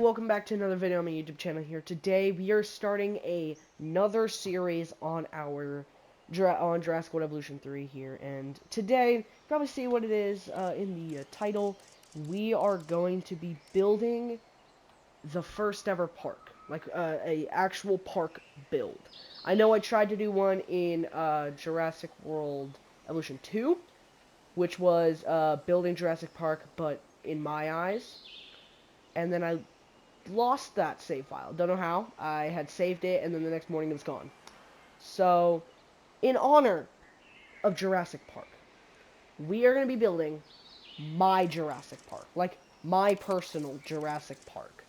Welcome back to another video on my YouTube channel here. Today we are starting another series on our Jurassic World Evolution 3 here, and today, you probably see what it is in the title. We are going to be building the first ever park, like a actual park build. I know I tried to do one in Jurassic World Evolution 2, which was building Jurassic Park, but in my eyes, and then I lost that save file. Don't know how. I had saved it, and then the next morning it was gone. So, in honor of Jurassic Park, we are going to be building my Jurassic Park. Like, my personal Jurassic Park.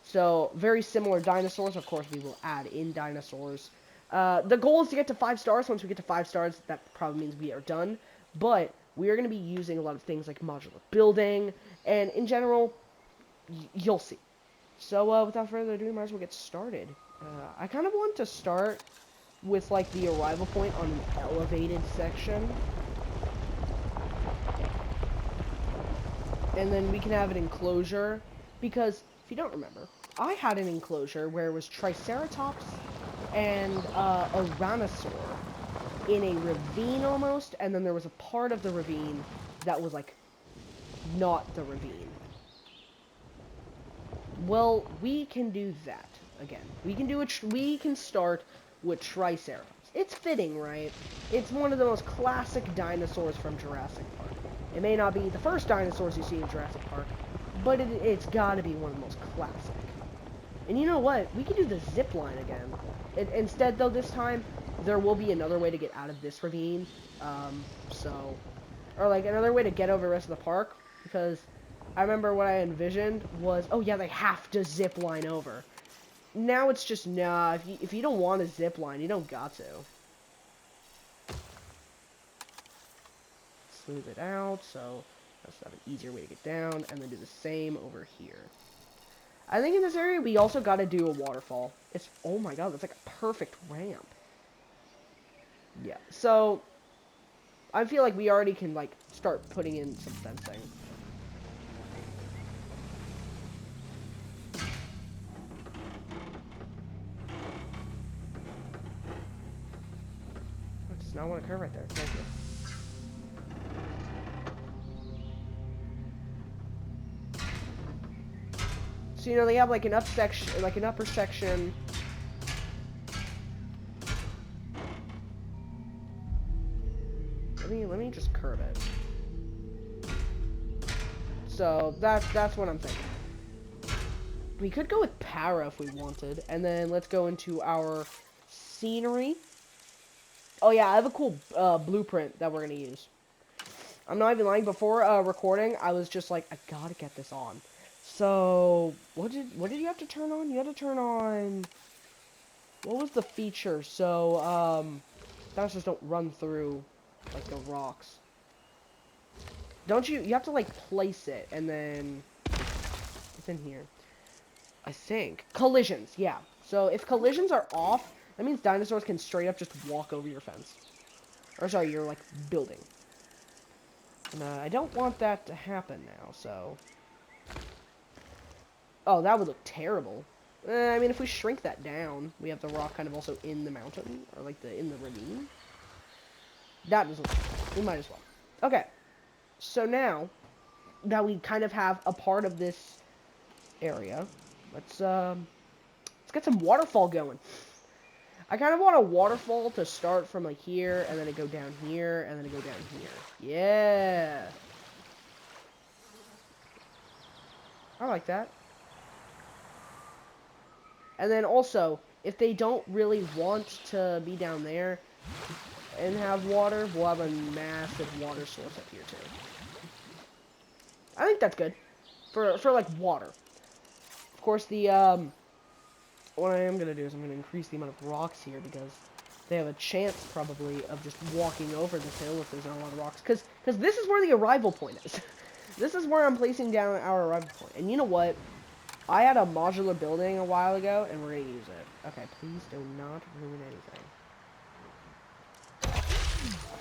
So, very similar dinosaurs. Of course, we will add in dinosaurs. The goal is to get to 5 stars. Once we get to 5 stars, that probably means we are done. But, we are going to be using a lot of things like modular building, and in general, you'll see. So, without further ado, might as well get started. I kind of want to start with, like, the arrival point on an elevated section. And then we can have an enclosure, because, if you don't remember, I had an enclosure where it was Triceratops and a Rhinosaur in a ravine almost, and then there was a part of the ravine that was, like, not the ravine. Well, we can do that again. We can start with Triceratops. It's fitting, right? It's one of the most classic dinosaurs from Jurassic Park. It may not be the first dinosaurs you see in Jurassic Park, but it's got to be one of the most classic. And you know what? We can do the zip line again. Instead, though, this time there will be another way to get out of this ravine. Or like another way to get over the rest of the park, because I remember what I envisioned was, oh yeah, they have to zip line over. Now it's just, nah, if you don't want to zip line, you don't got to. Smooth it out, so let's have an easier way to get down, and then do the same over here. I think in this area, we also got to do a waterfall. Oh my god, that's like a perfect ramp. Yeah, so I feel like we already can, like, start putting in some fencing. I don't want to curve right there. Thank you. So, you know, they have like an upper section. Let me just curve it. So that's what I'm thinking. We could go with para if we wanted, and then let's go into our scenery. Oh yeah, I have a cool blueprint that we're gonna use. I'm not even lying. Before recording, I was just like, I gotta get this on. So what did you have to turn on? You had to turn on. What was the feature? So dinosaurs don't run through like the rocks. Don't you? You have to like place it, and then it's in here. I think collisions. Yeah. So if collisions are off, that means dinosaurs can straight up just walk over your fence. Or sorry, your, like, building. And, I don't want that to happen now, so... Oh, that would look terrible. I mean, if we shrink that down, we have the rock kind of also in the mountain, or, like, in the ravine. That doesn't work. We might as well. Okay. So now, that we kind of have a part of this area, let's get some waterfall going. I kind of want a waterfall to start from, like, here, and then it go down here, and then it go down here. Yeah! I like that. And then also, if they don't really want to be down there and have water, we'll have a massive water source up here, too. I think that's good. For like, water. Of course, what I am going to do is I'm going to increase the amount of rocks here, because they have a chance, probably, of just walking over this hill if there's not a lot of rocks. Because this is where the arrival point is. This is where I'm placing down our arrival point. And you know what? I had a modular building a while ago, and we're going to use it. Okay, please do not ruin anything.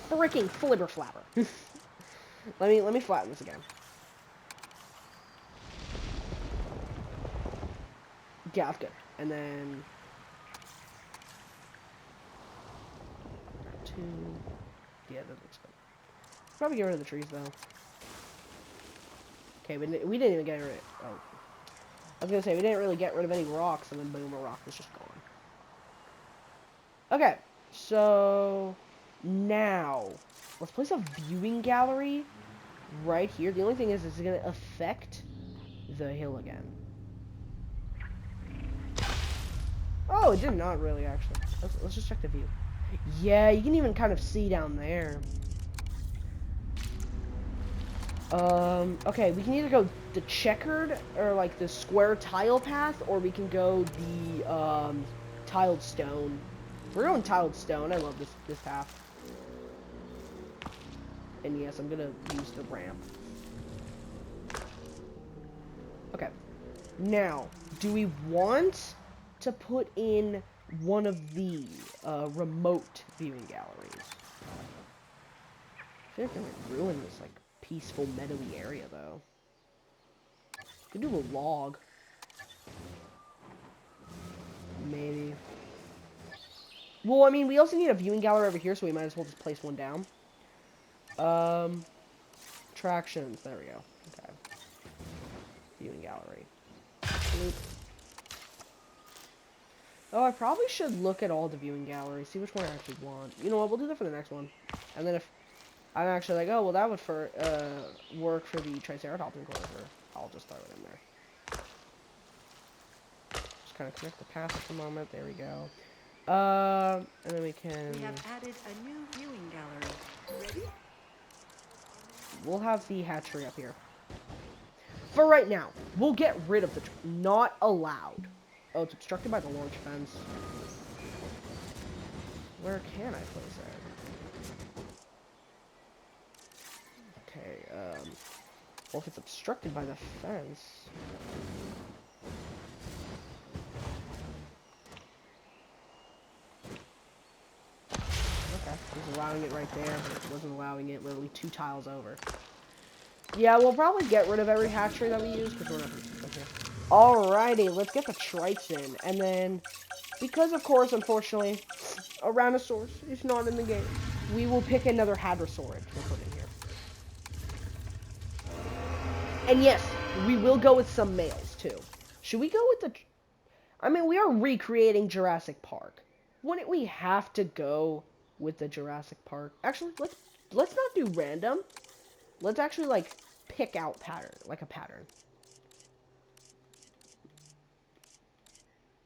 Freaking flibber flabber. let me flatten this again. Yeah, that's good. And then 2. Yeah, that looks good. Probably get rid of the trees though. Okay, we didn't even get rid of. Oh, I was gonna say we didn't really get rid of any rocks, and then boom, a rock was just gone. Okay, so now let's place a viewing gallery right here. The only thing is, it's gonna affect the hill again. Oh, it did not really actually. Let's just check the view. Yeah, you can even kind of see down there. Okay, we can either go the checkered, or like the square tile path, or we can go the, tiled stone. We're going tiled stone. I love this path. And yes, I'm gonna use the ramp. Okay. Now, do we want to put in one of the, remote viewing galleries? I feel like they're gonna ruin this, like, peaceful, meadowy area, though. Could do a log. Maybe. Well, I mean, we also need a viewing gallery over here, so we might as well just place one down. Attractions. There we go. Okay. Viewing gallery. Bloop. Oh, I probably should look at all the viewing galleries, see which one I actually want. You know what? We'll do that for the next one. And then if I'm actually like, oh, well, that would work for the Triceratops enclosure, I'll just throw it in there. Just kind of connect the path at the moment. There we go. And then we can... We have added a new viewing gallery. Ready? We'll have the hatchery up here. For right now, we'll get rid of the... Not allowed. Oh, it's obstructed by the launch fence. Where can I place it? Okay, well, if it's obstructed by the fence... Okay, he's allowing it right there, but it wasn't allowing it literally 2 tiles over. Yeah, we'll probably get rid of every hatchery that we use, because we're not going to keep them here. Alrighty, let's get the trites in, and then, because of course, unfortunately, a Tyrannosaurus is not in the game, we will pick another Hadrosaurus to put in here. And yes, we will go with some males, too. Should we go with the... I mean, we are recreating Jurassic Park. Wouldn't we have to go with the Jurassic Park? Actually, let's not do random. Let's actually, like, pick out pattern, like a pattern.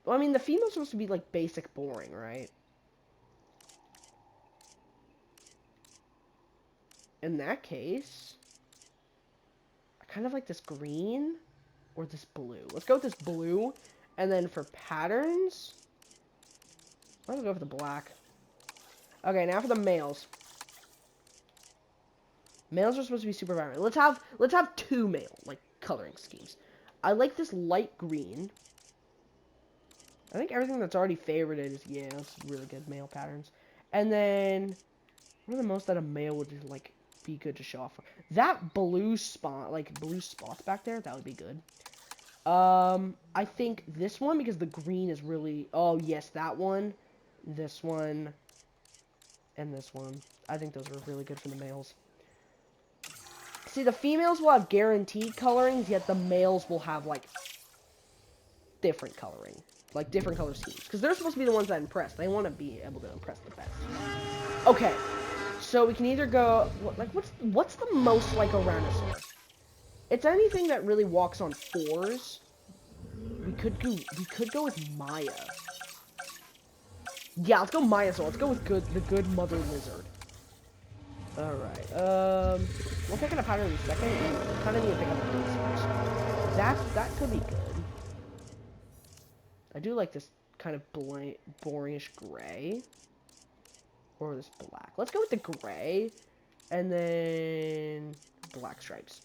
Well, I mean, the female's supposed to be, like, basic boring, right? In that case, I kind of like this green or this blue. Let's go with this blue. And then for patterns, I'm gonna go for the black. Okay, now for the males. Males are supposed to be super vibrant. Let's have 2 male, like, coloring schemes. I like this light green. I think everything that's already favorited is, yeah, that's really good male patterns. And then, what are the most that a male would, like, be good to show off for? That blue spot, like, blue spots back there, that would be good. I think this one, because the green is really, oh, yes, that one, this one, and this one. I think those are really good for the males. See, the females will have guaranteed colorings, yet the males will have, like, different coloring. Like, different color schemes. Because they're supposed to be the ones that impress. They want to be able to impress the best. Okay. So, we can either go... Like, what's the most like a Tyrannosaurus? It's anything that really walks on 4s. We could go with Maya. Yeah, let's go Maiasaur. Let's go with the good mother lizard. Alright, we'll pick up a pattern in a second. We kind of need to pick up a base first. That could be good. I do like this kind of boringish gray. Or this black. Let's go with the gray. And then black stripes.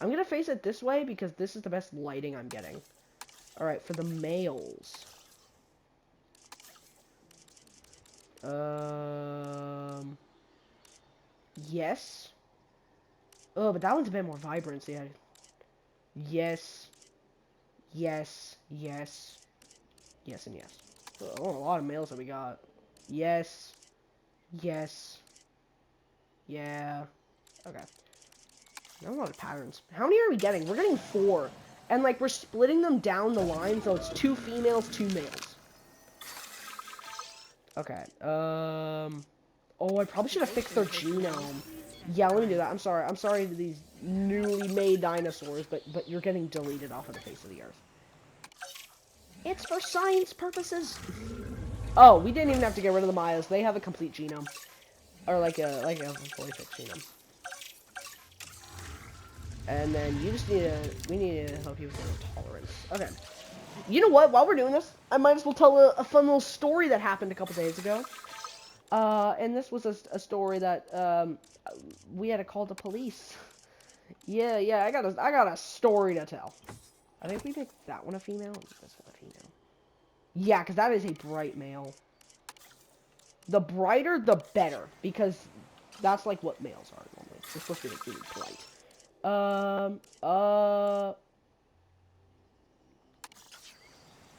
I'm gonna face it this way because this is the best lighting I'm getting. Alright, for the males. Yes. Oh, but that one's a bit more vibrant, so yeah. Yes. Yes, yes, yes, and yes. Oh, a lot of males that we got. Yes, yes, yeah. Okay. Not a lot of patterns. How many are we getting? We're getting 4. And, like, we're splitting them down the line, so it's 2 females, 2 males. Okay, oh, I probably should have fixed their genome. Yeah, let me do that. I'm sorry. I'm sorry to these newly made dinosaurs, but you're getting deleted off of the face of the earth. It's for science purposes. Oh, we didn't even have to get rid of the Mayas. They have a complete genome. Or like a fully fixed genome. And then you just need we need to help you with your tolerance. Okay. You know what? While we're doing this, I might as well tell a fun little story that happened a couple days ago. And this was a story that, we had to call the police. Yeah, I got a story to tell. I think we make that one a female, and this one a female. Yeah, because that is a bright male. The brighter, the better, because that's like what males are normally. They're supposed to be like really bright.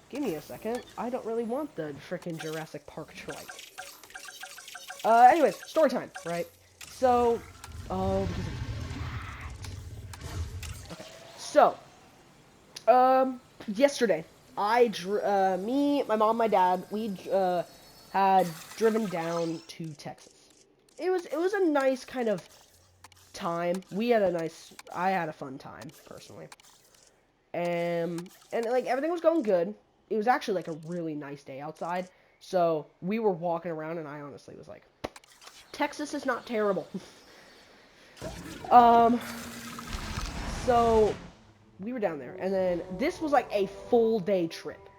Give me a second. I don't really want the frickin' Jurassic Park trike. Anyways, story time, right? So, oh, because of that. Okay. So, yesterday, me, my mom, my dad, we, had driven down to Texas. It was a nice kind of time. I had a fun time, personally. And like, everything was going good. It was actually, like, a really nice day outside. So, we were walking around, and I honestly was like, Texas is not terrible. So, we were down there, and then this was, like, a full day trip.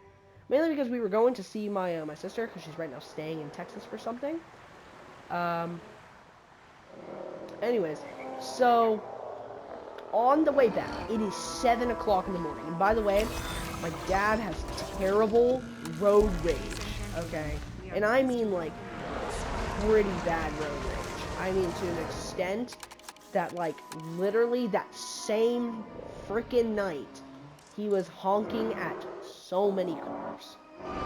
Mainly because we were going to see my, my sister, because she's right now staying in Texas for something. Anyways, so, on the way back, it is 7 o'clock in the morning. And by the way, my dad has terrible road rage, okay? And I mean, like, pretty bad road rage. I mean, to an extent that, like, literally that same freaking night, he was honking at so many cars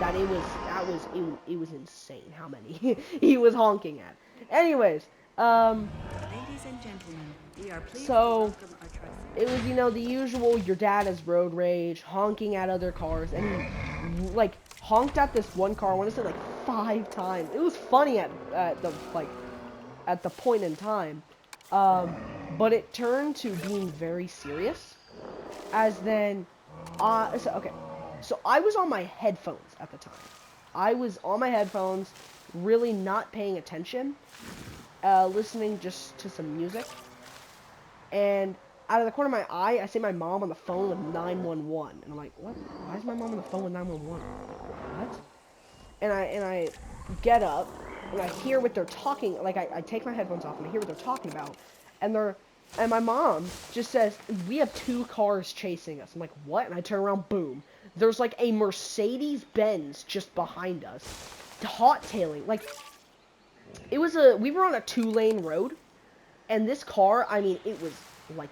that it was insane how many he was honking at. Anyways, Ladies and gentlemen, we are pleased to so welcome our trusted it was, you know, the usual, your dad has road rage, honking at other cars, and he, like, honked at this one car, I want to say, like, 5 times. It was funny at the point in time, but it turned to being very serious, as then, so I was on my headphones at the time. I was on my headphones, really not paying attention, listening just to some music, and out of the corner of my eye, I see my mom on the phone with 911, and I'm like, what? Why is my mom on the phone with 911? What? And I get up, and I hear what they're talking, like, I take my headphones off, and I hear what they're talking about, and my mom just says, we have 2 cars chasing us. I'm like, what? And I turn around, boom. There's, like, a Mercedes-Benz just behind us, hot-tailing, like, we were on a 2-lane road, and this car, I mean, it was, like,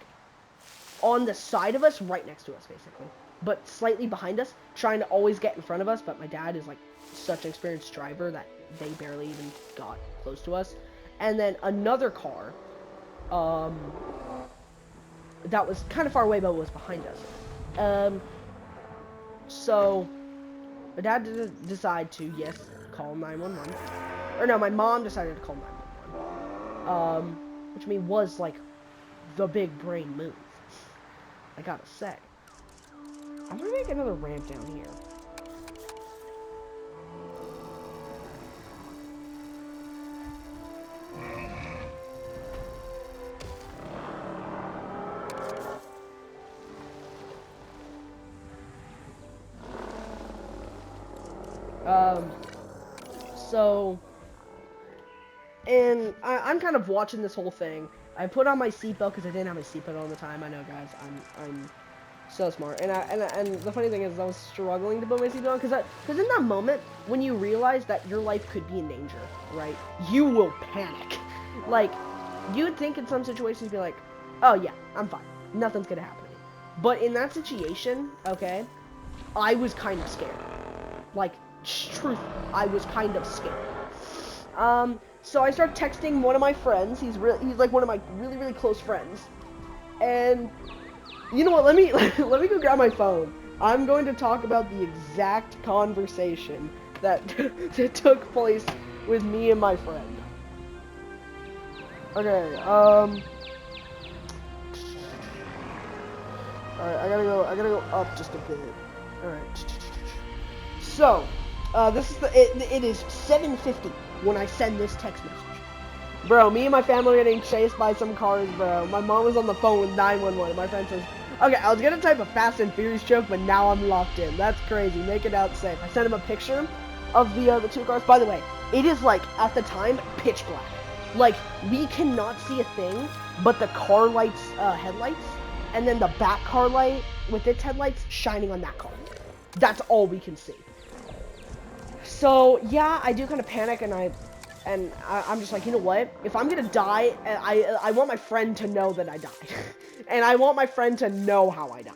on the side of us, right next to us, basically, but slightly behind us, trying to always get in front of us, but my dad is, like, such an experienced driver that they barely even got close to us. And then another car, that was kind of far away, but was behind us. So, my dad did decide to, yes, call 911. Or no, my mom decided to call 911. Which I mean was, like, the big brain move. I gotta say. I'm gonna make another ramp down here. So, and I'm kind of watching this whole thing. I put on my seatbelt because I didn't have my seatbelt all the time. I know, guys. I'm so smart. And the funny thing is, I was struggling to put my seatbelt on because in that moment when you realize that your life could be in danger, right? You will panic. Like, you would think in some situations, be like, oh yeah, I'm fine. Nothing's gonna happen to me. But in that situation, okay, I was kind of scared. Like, truth, I was kind of scared. So I start texting one of my friends. He's like one of my really, really close friends. And you know what? Let me let me go grab my phone. I'm going to talk about the exact conversation that that took place with me and my friend. Okay. All right. I gotta go up just a bit. All right. So, this is it is 7:50 when I send this text message. Bro, me and my family are getting chased by some cars, bro. My mom was on the phone with 911. My friend says, okay, I was gonna type a Fast and Furious joke, but now I'm locked in. That's crazy. Make it out safe. I sent him a picture of the two cars. By the way, it is like, at the time, pitch black. Like, we cannot see a thing but the car lights, headlights, and then the back car light with its headlights shining on that car. That's all we can see. So, yeah, I do kind of panic, and I'm just like, you know what? If I'm gonna die, I want my friend to know that I died. And I want my friend to know how I died.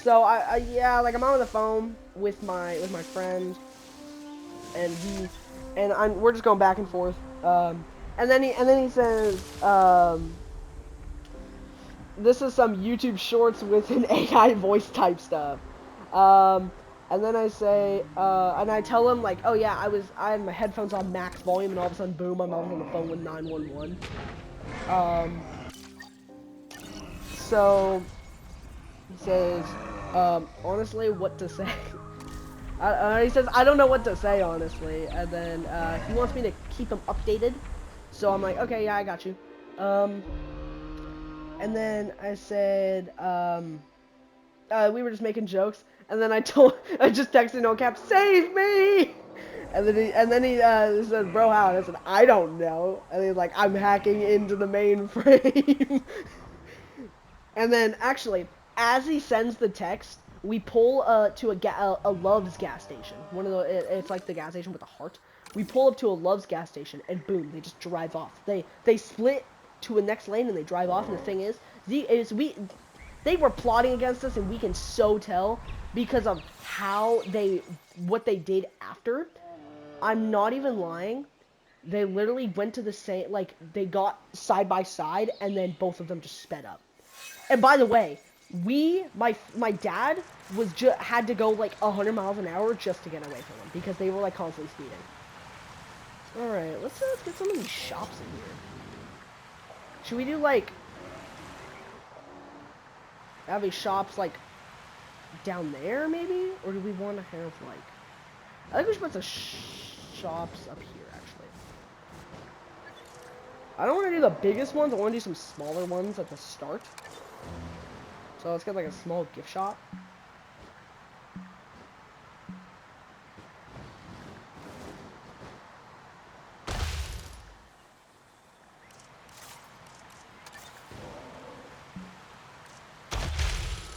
So, yeah, like, I'm on the phone with my friend, and we're just going back and forth. And then he says, this is some YouTube shorts with an AI voice type stuff. And then I say, and I tell him, like, oh yeah, I had my headphones on max volume, and all of a sudden, boom, I'm on the phone with 911. So, he says, honestly, what to say? He says, I don't know what to say, honestly. And then, he wants me to keep him updated. So I'm like, okay, yeah, I got you. And then I said, we were just making jokes, and then I just texted no cap, save me! And then he said, bro, how? And I said, I don't know. And he's like, I'm hacking into the mainframe. And then, actually, as he sends the text, we pull to a Love's gas station. One of the, it's like the gas station with a heart. We pull up to a Love's gas station, and boom, they just drive off. They split to a next lane, and they drive off. And the thing is, they were plotting against us, and we can so tell because of what they did after. I'm not even lying. They literally went to the same, like, they got side by side, and then both of them just sped up. And by the way, my dad had to go like 100 miles an hour just to get away from them because they were like constantly speeding. All right, let's get some of these shops in here. Should we do like have these shops like down there maybe, or do we want to have like? I think we should put the shops up here actually. I don't want to do the biggest ones. I want to do some smaller ones at the start. So let's get like a small gift shop.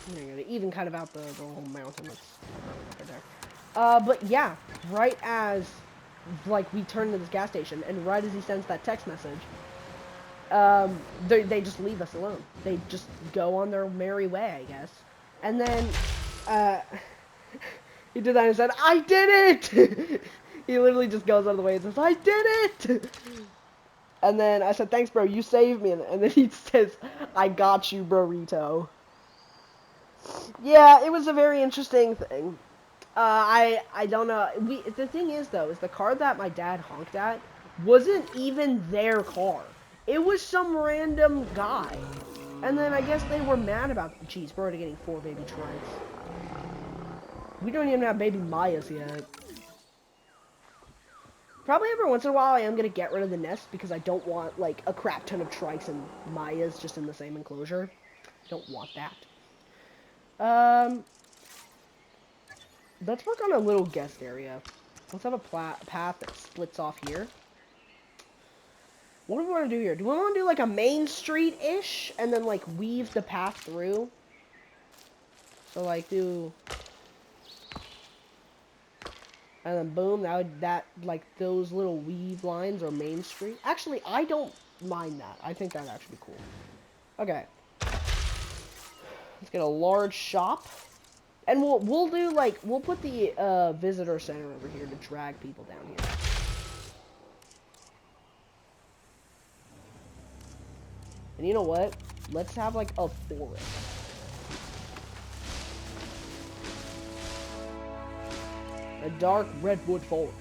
I'm gonna even kind of out the whole mountain that's right there. But yeah, right as like we turn to this gas station, and right as he sends that text message, they just leave us alone. They just go on their merry way, I guess. And then, he did that and said, I did it! He literally just goes out of the way and says, I did it! And then I said, thanks, bro, you saved me. And then he says, I got you, burrito. Yeah, it was a very interesting thing. I don't know. The thing is, though, is the car that my dad honked at wasn't even their car. It was some random guy. And then I guess they were mad about it. Jeez, we're already getting 4 baby trikes. We don't even have baby Mayas yet. Probably every once in a while I am going to get rid of the nest because I don't want, like, a crap ton of trikes and Mayas just in the same enclosure. Don't want that. Let's work on a little guest area. Let's have a path that splits off here. What do we want to do here? Do we want to do like a main street-ish and then like weave the path through? So like do, and then boom, that like those little weave lines are main street. Actually, I don't mind that. I think that'd actually be cool. Okay. Let's get a large shop. And we'll do like we'll put the visitor center over here to drag people down here. And you know what? Let's have like a forest. A dark redwood forest.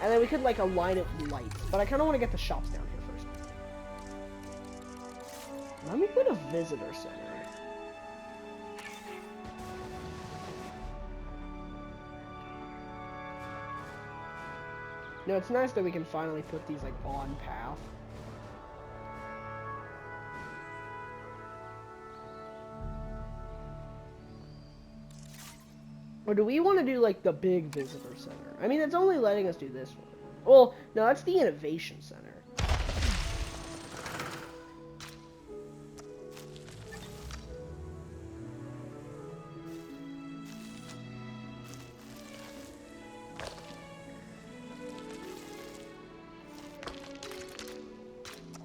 And then we could like align it with lights. But I kind of want to get the shops down here first. Let me put a visitor center. No, it's nice that we can finally put these like on path. Or do we want to do like the big visitor center? I mean, it's only letting us do this one. Well, no, that's the innovation center.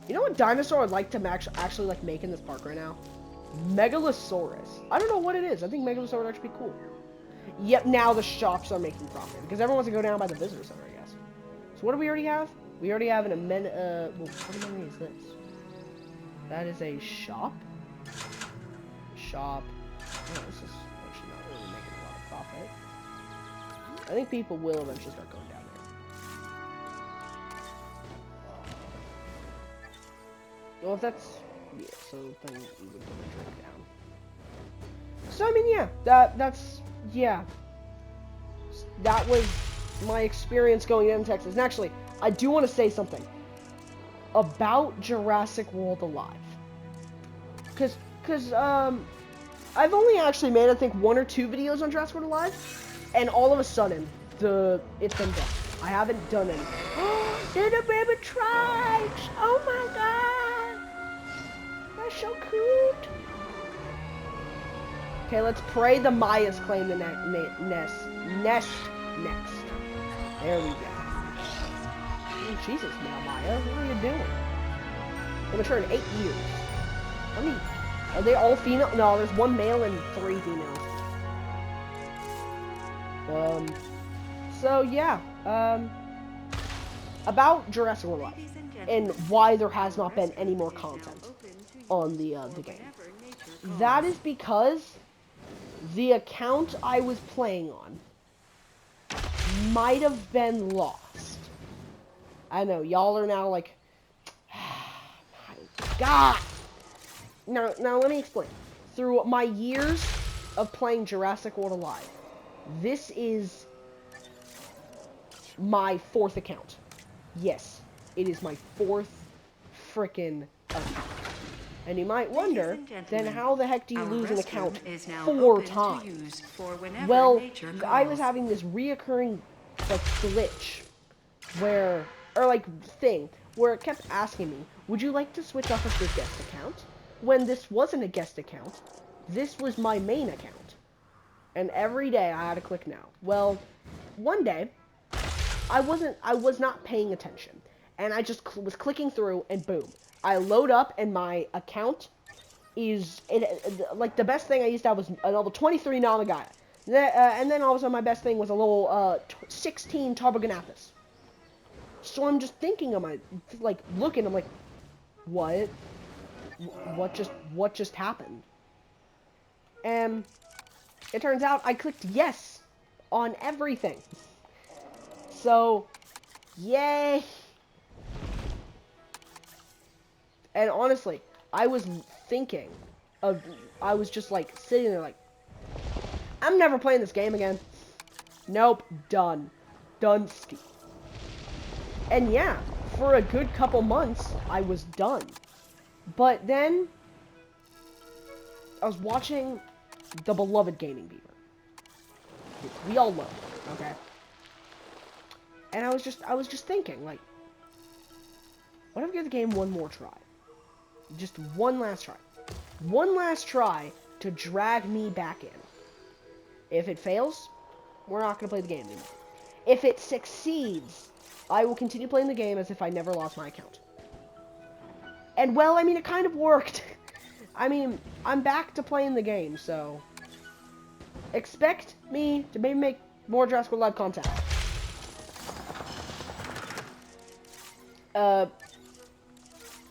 You know what dinosaur I'd like to actually like make in this park right now? Megalosaurus. I don't know what it is. I think Megalosaurus would actually be cool. Yep, now the shops are making profit because everyone wants to go down by the visitor center, I guess. So what do we already have? We already have an well, what many is this? That is a shop. Shop. Oh, this is actually not really making a lot of profit. I think people will eventually start going down there. Well, if that's yeah, so then we would put a drink down. So I mean, yeah, that's. Yeah, that was my experience going into Texas. And actually, I do want to say something about Jurassic World Alive. Cause I've only actually made, I think, 1 or 2 videos on Jurassic World Alive, and all of a sudden, it's been done. I haven't done any. They're the baby tribes! Oh my god! They're so cute! Okay, let's pray the Mayas claim the nest next. There we go. Oh, Jesus, Maya, what are you doing? I'm mature in 8 years. How many? Are they all female? No, there's 1 male and 3 females. So yeah, about Jurassic World Live and why there has not been any more content on the game. That is because the account I was playing on might have been lost. I know, y'all are now like, my God. Now let me explain. Through my years of playing Jurassic World Alive, this is my 4th account. Yes, it is my 4th frickin' account. And you might wonder, then how the heck do you lose an account 4 times? Well, I was having this reoccurring, like, glitch, where, or like, thing, where it kept asking me, would you like to switch off of your guest account? When this wasn't a guest account, this was my main account. And every day I had to click now. Well, one day, I was not paying attention. And I just was clicking through, and boom. I load up, and my account is, like, the best thing I used to have was a level 23 Namagaya. And then all of a sudden, my best thing was a level 16 Tarboganapus. So I'm just thinking, like, looking, I'm like, what? What just happened? And it turns out I clicked yes on everything. So, yay! And honestly, I was thinking of, I was just like sitting there like, I'm never playing this game again. Nope, done. Done ski. And yeah, for a good couple months, I was done. But then, I was watching The Beloved Gaming Beaver. We all love it, okay? And I was just thinking, like, what if I give the game one more try? Just one last try. One last try to drag me back in. If it fails, we're not going to play the game anymore. If it succeeds, I will continue playing the game as if I never lost my account. And, well, I mean, it kind of worked. I mean, I'm back to playing the game, so expect me to maybe make more Jurassic World Live content.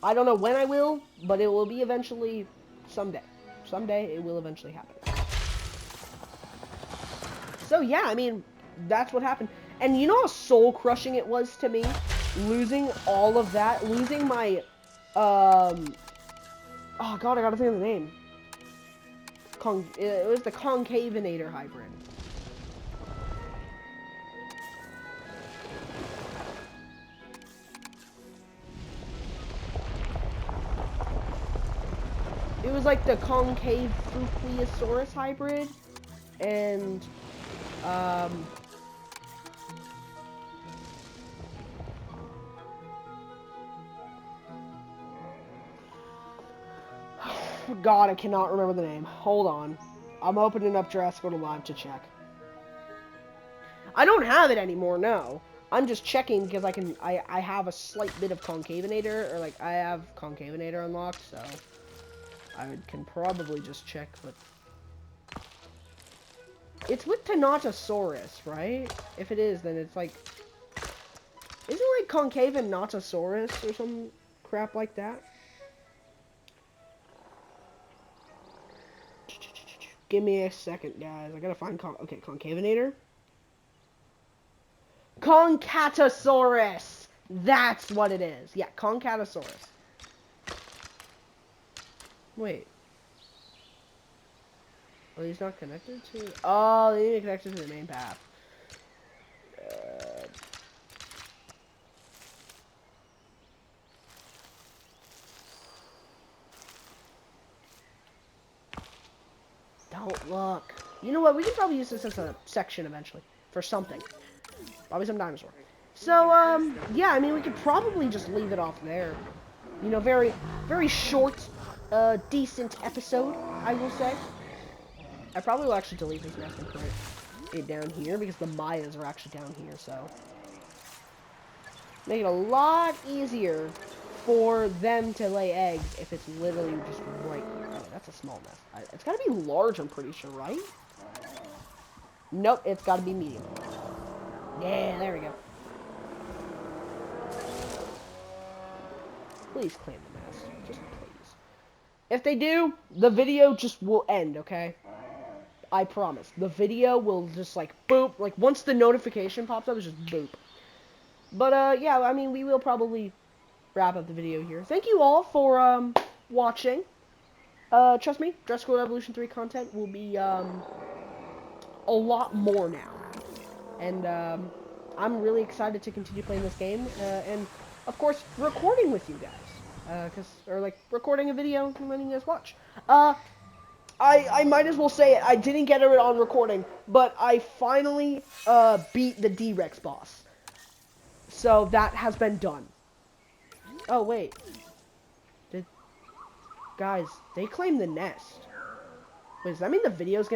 I don't know when I will, but it will be eventually someday. Someday it will eventually happen. So yeah, I mean, that's what happened. And you know how soul-crushing it was to me? Losing all of that, losing my, oh god, I gotta think of the name. It was the Concavinator hybrid. It was like the concave Fucleosaurus hybrid, and, God, I cannot remember the name. Hold on. I'm opening up Jurassic World Live to check. I don't have it anymore, no. I'm just checking because I have a slight bit of Concavinator, or like, I have Concavinator unlocked, so I can probably just check, but it's with Thanatosaurus, right? If it is, then it's like, isn't it like Concavin Notosaurus or some crap like that? Give me a second, guys. I gotta find okay, Concavinator. Concatosaurus! That's what it is. Yeah, Concatosaurus. Wait. Oh, he's not connected to... Oh, they need to connect it to the main path. Don't look. You know what? We can probably use this as a section eventually. For something. Probably some dinosaur. So, yeah, I mean, we could probably just leave it off there. You know, very, very short, decent episode, I will say. I probably will actually delete this nest and put it down here, because the Mayas are actually down here, so. Make it a lot easier for them to lay eggs if it's literally just right here. Oh, that's a small nest. It's gotta be large, I'm pretty sure, right? Nope, it's gotta be medium. Yeah, there we go. Please claim the nest. Just please. If they do, the video just will end, okay? I promise. The video will just like boop. Like once the notification pops up, it's just boop. But yeah, I mean, we will probably wrap up the video here. Thank you all for watching. Trust me, Jurassic World Evolution 3 content will be a lot more now. And I'm really excited to continue playing this game, and of course recording with you guys, or like recording a video and letting you guys watch. I might as well say it. I didn't get it on recording, but I finally beat the D-Rex boss. So that has been done. Oh wait, guys, they claimed the nest. Wait, does that mean the video's gonna